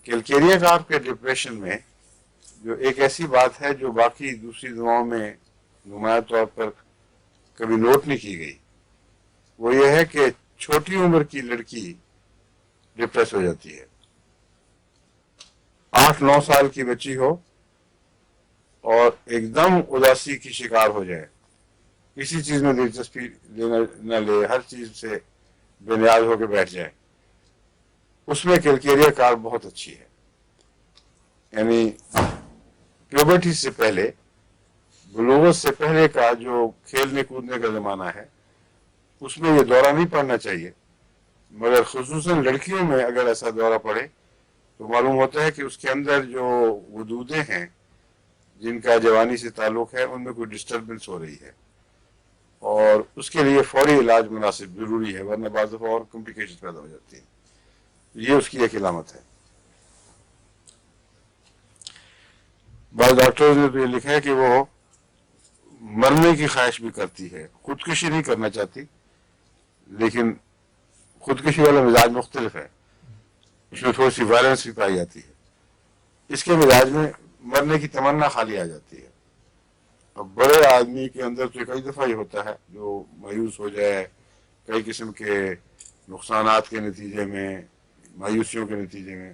کیلکیریا carp کے depression میں جو ایک ایسی بات ہے جو باقی دوسری دواؤں میں نمایاں طور پر کبھی نوٹ نہیں کی گئی، وہ یہ ہے کہ چھوٹی عمر کی لڑکی ڈپریس ہو جاتی ہے. 8-9 سال کی بچی ہو اور ایک دم اداسی کی شکار ہو جائے، کسی چیز میں دلچسپی نہ لے، ہر چیز سے بے نیاز ہو کے بیٹھ جائے، اس میں کیلکیریا کارپ بہت اچھی ہے. یعنی پیوبرٹی سے پہلے، بلوغت سے پہلے کا جو کھیلنے کودنے کا زمانہ ہے، اس میں یہ دورہ نہیں پڑنا چاہیے، مگر خصوصاً لڑکیوں میں اگر ایسا دورہ پڑے تو معلوم ہوتا ہے کہ اس کے اندر جو ودودیں ہیں جن کا جوانی سے تعلق ہے، ان میں کوئی ڈسٹربنس ہو رہی ہے، اور اس کے لیے فوری علاج مناسب ضروری ہے، ورنہ بعض دفعہ اور کمپلیکیشن پیدا ہو جاتی ہیں. یہ اس کی ایک علامت ہے. بعض ڈاکٹرز نے تو یہ لکھا ہے کہ وہ مرنے کی خواہش بھی کرتی ہے، خودکشی نہیں کرنا چاہتی، لیکن خودکشی والا مزاج مختلف ہے، اس میں تھوڑی سی وائلنس بھی پائی جاتی ہے. اس کے مزاج میں مرنے کی تمنا خالی آ جاتی ہے. اب بڑے آدمی کے اندر تو کئی دفعہ یہ ہوتا ہے جو مایوس ہو جائے کئی قسم کے نقصانات کے نتیجے میں، مایوسیوں کے نتیجے میں،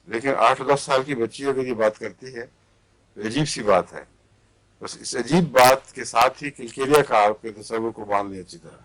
لیکن 8-10 سال کی بچی اگر یہ بات کرتی ہے تو عجیب سی بات ہے. بس اس عجیب بات کے ساتھ ہی کیلکیریا کارپ کے تصور کو باندھ لیں اچھی طرح.